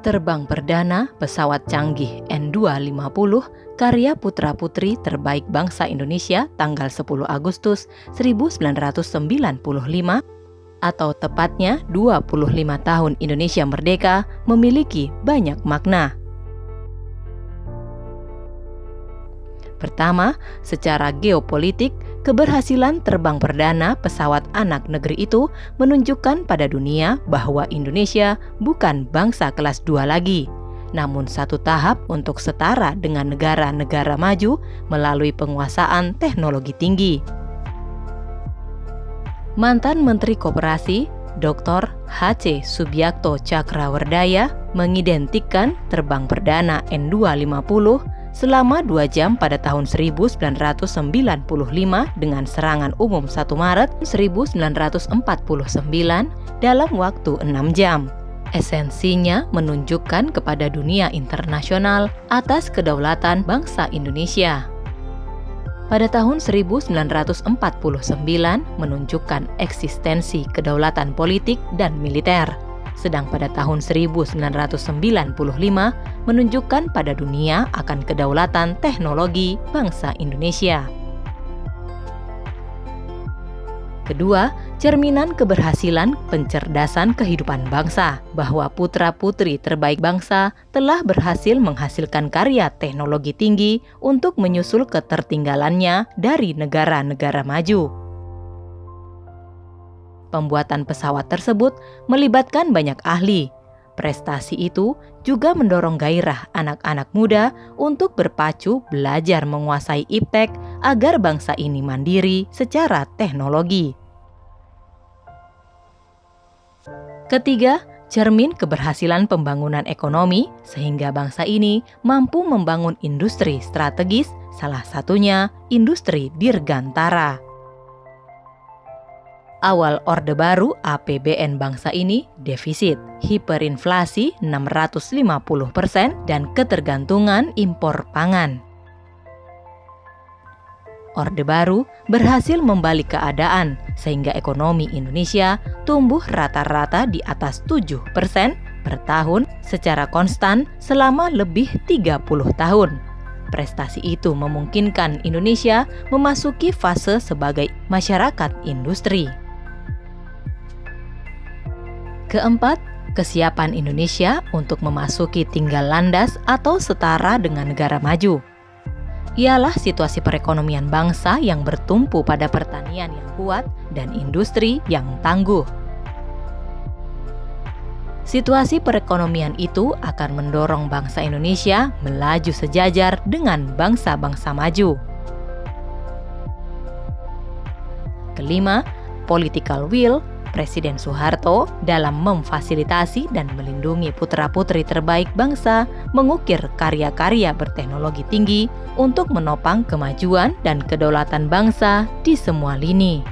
Terbang perdana pesawat canggih N250 karya putra-putri terbaik bangsa Indonesia tanggal 10 Agustus 1995 atau tepatnya 25 tahun Indonesia merdeka memiliki banyak makna. Pertama, secara geopolitik, keberhasilan terbang perdana pesawat anak negeri itu menunjukkan pada dunia bahwa Indonesia bukan bangsa kelas 2 lagi, namun satu tahap untuk setara dengan negara-negara maju melalui penguasaan teknologi tinggi. Mantan Menteri Koperasi, Dr. H.C. Subiakto Cakrawardaya mengidentikan terbang perdana N250 selama 2 jam pada tahun 1995 dengan serangan umum 1 Maret 1949 dalam waktu 6 jam. Esensinya menunjukkan kepada dunia internasional atas kedaulatan bangsa Indonesia. Pada tahun 1949 menunjukkan eksistensi kedaulatan politik dan militer. Sedang pada tahun 1995 menunjukkan pada dunia akan kedaulatan teknologi bangsa Indonesia. Kedua, cerminan keberhasilan pencerdasan kehidupan bangsa, bahwa putra-putri terbaik bangsa telah berhasil menghasilkan karya teknologi tinggi untuk menyusul ketertinggalannya dari negara-negara maju. Pembuatan pesawat tersebut melibatkan banyak ahli. Prestasi itu juga mendorong gairah anak-anak muda untuk berpacu belajar menguasai iptek agar bangsa ini mandiri secara teknologi. Ketiga, cermin keberhasilan pembangunan ekonomi sehingga bangsa ini mampu membangun industri strategis, salah satunya industri dirgantara. Awal Orde Baru APBN bangsa ini defisit, hiperinflasi 650% dan ketergantungan impor pangan. Orde Baru berhasil membalik keadaan sehingga ekonomi Indonesia tumbuh rata-rata di atas 7% per tahun secara konstan selama lebih 30 tahun. Prestasi itu memungkinkan Indonesia memasuki fase sebagai masyarakat industri. Keempat, kesiapan Indonesia untuk memasuki tinggal landas atau setara dengan negara maju. Ialah situasi perekonomian bangsa yang bertumpu pada pertanian yang kuat dan industri yang tangguh. Situasi perekonomian itu akan mendorong bangsa Indonesia melaju sejajar dengan bangsa-bangsa maju. Kelima, political will Presiden Soeharto dalam memfasilitasi dan melindungi putra-putri terbaik bangsa mengukir karya-karya berteknologi tinggi untuk menopang kemajuan dan kedaulatan bangsa di semua lini.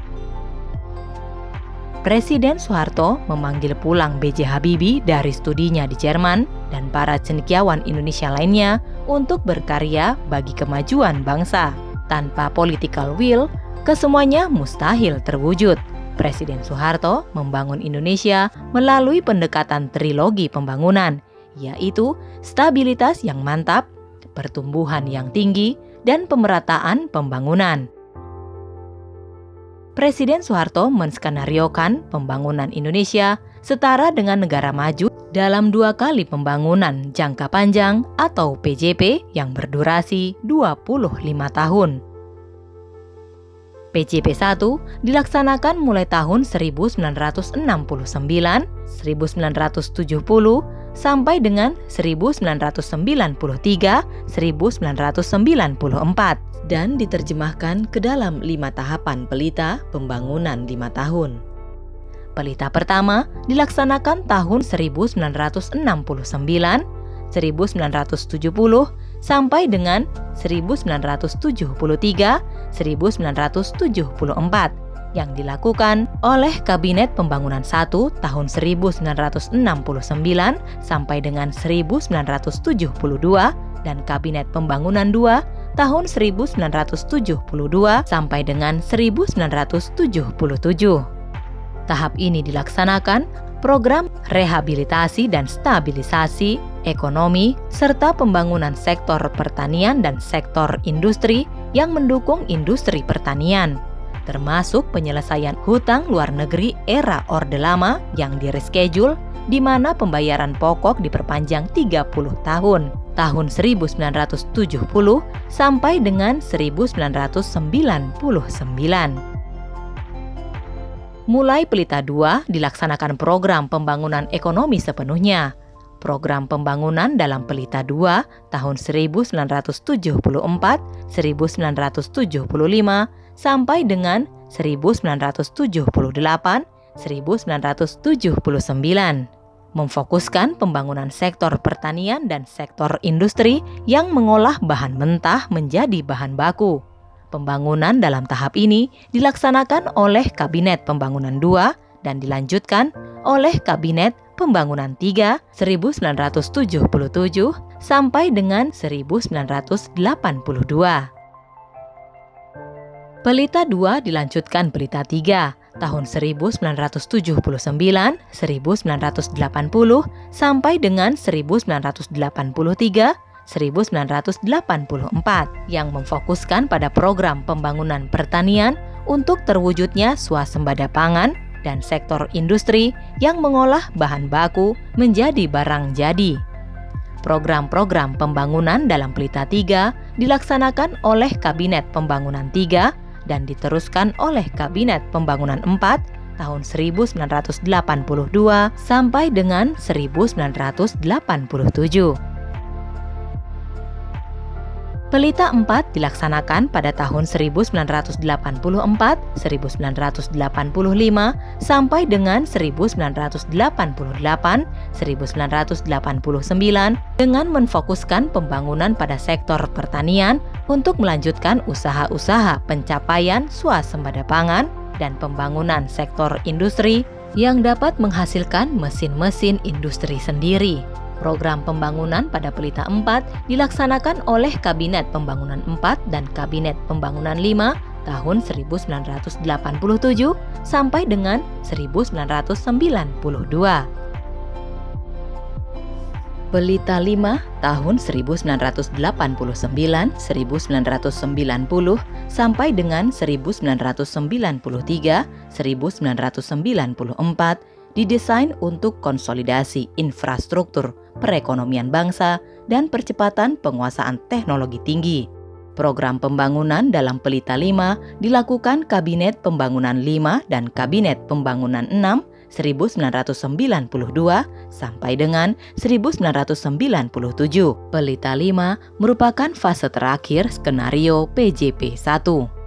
Presiden Soeharto memanggil pulang B.J. Habibie dari studinya di Jerman dan para cendekiawan Indonesia lainnya untuk berkarya bagi kemajuan bangsa. Tanpa political will, kesemuanya mustahil terwujud. Presiden Soeharto membangun Indonesia melalui pendekatan trilogi pembangunan, yaitu stabilitas yang mantap, pertumbuhan yang tinggi, dan pemerataan pembangunan. Presiden Soeharto menskenariokan pembangunan Indonesia setara dengan negara maju dalam 2 kali pembangunan jangka panjang atau PJP yang berdurasi 25 tahun. PJP 1 dilaksanakan mulai tahun 1969, 1970, sampai dengan 1993, 1994 dan diterjemahkan ke dalam 5 tahapan pelita pembangunan 5 tahun. Pelita pertama dilaksanakan tahun 1969, 1970 sampai dengan 1973, 1974 yang dilakukan oleh Kabinet Pembangunan 1 tahun 1969 sampai dengan 1972 dan Kabinet Pembangunan 2 tahun 1972 sampai dengan 1977. Tahap ini dilaksanakan program rehabilitasi dan stabilisasi ekonomi, serta pembangunan sektor pertanian dan sektor industri yang mendukung industri pertanian, termasuk penyelesaian hutang luar negeri era Orde Lama yang di-reschedule, di mana pembayaran pokok diperpanjang 30 tahun, tahun 1970 sampai dengan 1999. Mulai Pelita II dilaksanakan program pembangunan ekonomi sepenuhnya. Program pembangunan dalam Pelita II tahun 1974, 1975 sampai dengan 1978, 1979 memfokuskan pembangunan sektor pertanian dan sektor industri yang mengolah bahan mentah menjadi bahan baku. Pembangunan dalam tahap ini dilaksanakan oleh Kabinet Pembangunan II dan dilanjutkan oleh Kabinet Pembangunan III 1977 sampai dengan 1982. Pelita II dilanjutkan Pelita III tahun 1979, 1980 sampai dengan 1983, 1984 yang memfokuskan pada program pembangunan pertanian untuk terwujudnya swasembada pangan dan sektor industri yang mengolah bahan baku menjadi barang jadi. Program-program pembangunan dalam Pelita III dilaksanakan oleh Kabinet Pembangunan III dan diteruskan oleh Kabinet Pembangunan IV tahun 1982 sampai dengan 1987. Pelita IV dilaksanakan pada tahun 1984, 1985 sampai dengan 1988, 1989 dengan memfokuskan pembangunan pada sektor pertanian untuk melanjutkan usaha-usaha pencapaian swasembada pangan dan pembangunan sektor industri yang dapat menghasilkan mesin-mesin industri sendiri. Program pembangunan pada Pelita IV dilaksanakan oleh Kabinet Pembangunan IV dan Kabinet Pembangunan V tahun 1987 sampai dengan 1992. Pelita V tahun 1989, 1990 sampai dengan 1993, 1994 didesain untuk konsolidasi infrastruktur perekonomian bangsa dan percepatan penguasaan teknologi tinggi. Program pembangunan dalam Pelita V dilakukan Kabinet Pembangunan V dan Kabinet Pembangunan VI 1992 sampai dengan 1997. Pelita V merupakan fase terakhir skenario PJP 1.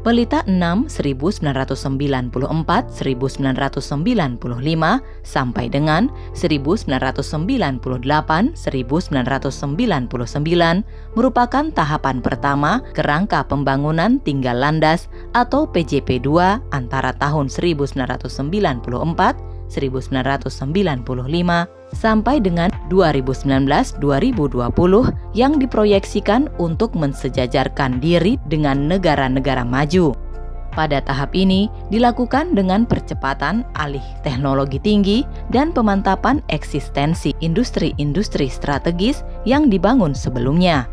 Pelita VI 1994, 1995 sampai dengan 1998, 1999 merupakan tahapan pertama kerangka pembangunan tinggal landas atau PJP 2 antara tahun 1994, 1995 sampai dengan 2019-2020 yang diproyeksikan untuk mensejajarkan diri dengan negara-negara maju. Pada tahap ini dilakukan dengan percepatan alih teknologi tinggi dan pemantapan eksistensi industri-industri strategis yang dibangun sebelumnya.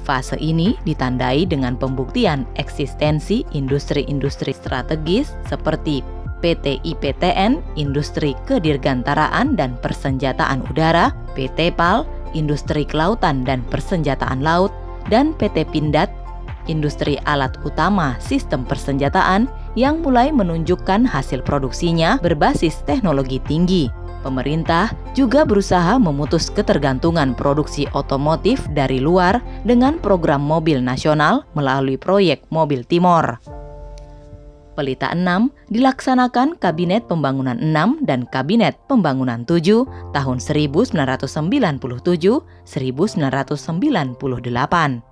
Fase ini ditandai dengan pembuktian eksistensi industri-industri strategis seperti PT IPTN, Industri Kedirgantaraan dan Persenjataan Udara, PT PAL, Industri Kelautan dan Persenjataan Laut, dan PT Pindad, Industri Alat Utama Sistem Persenjataan yang mulai menunjukkan hasil produksinya berbasis teknologi tinggi. Pemerintah juga berusaha memutus ketergantungan produksi otomotif dari luar dengan program mobil nasional melalui proyek Mobil Timor. Pelita VI dilaksanakan Kabinet Pembangunan VI dan Kabinet Pembangunan VII tahun 1997, 1998.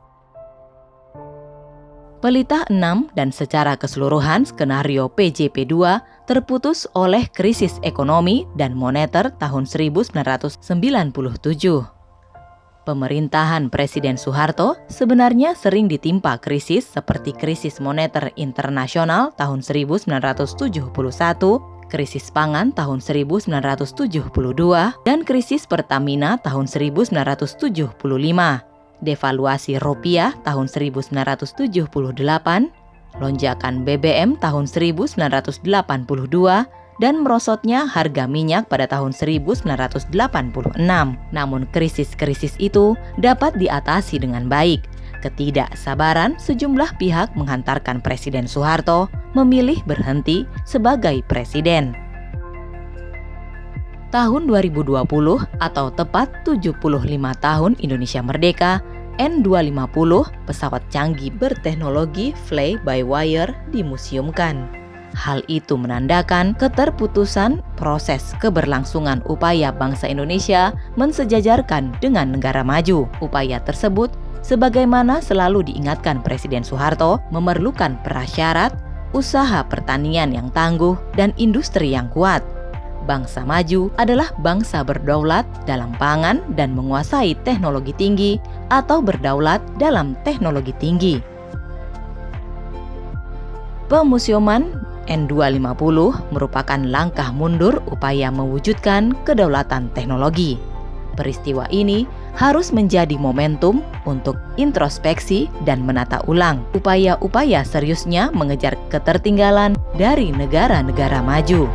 Pelita VI dan secara keseluruhan skenario PJP 2 terputus oleh krisis ekonomi dan moneter tahun 1997. Pemerintahan Presiden Soeharto sebenarnya sering ditimpa krisis seperti krisis moneter internasional tahun 1971, krisis pangan tahun 1972, dan krisis Pertamina tahun 1975, devaluasi rupiah tahun 1978, lonjakan BBM tahun 1982, dan merosotnya harga minyak pada tahun 1986. Namun krisis-krisis itu dapat diatasi dengan baik. Ketidaksabaran sejumlah pihak menghantarkan Presiden Soeharto memilih berhenti sebagai presiden. Tahun 2020 atau tepat 75 tahun Indonesia Merdeka, N250, pesawat canggih berteknologi fly-by-wire dimuseumkan. Hal itu menandakan keterputusan proses keberlangsungan upaya bangsa Indonesia mensejajarkan dengan negara maju. Upaya tersebut, sebagaimana selalu diingatkan Presiden Soeharto, memerlukan prasyarat, usaha pertanian yang tangguh, dan industri yang kuat. Bangsa maju adalah bangsa berdaulat dalam pangan dan menguasai teknologi tinggi atau berdaulat dalam teknologi tinggi. Pemuseuman N250 merupakan langkah mundur upaya mewujudkan kedaulatan teknologi. Peristiwa ini harus menjadi momentum untuk introspeksi dan menata ulang upaya-upaya seriusnya mengejar ketertinggalan dari negara-negara maju.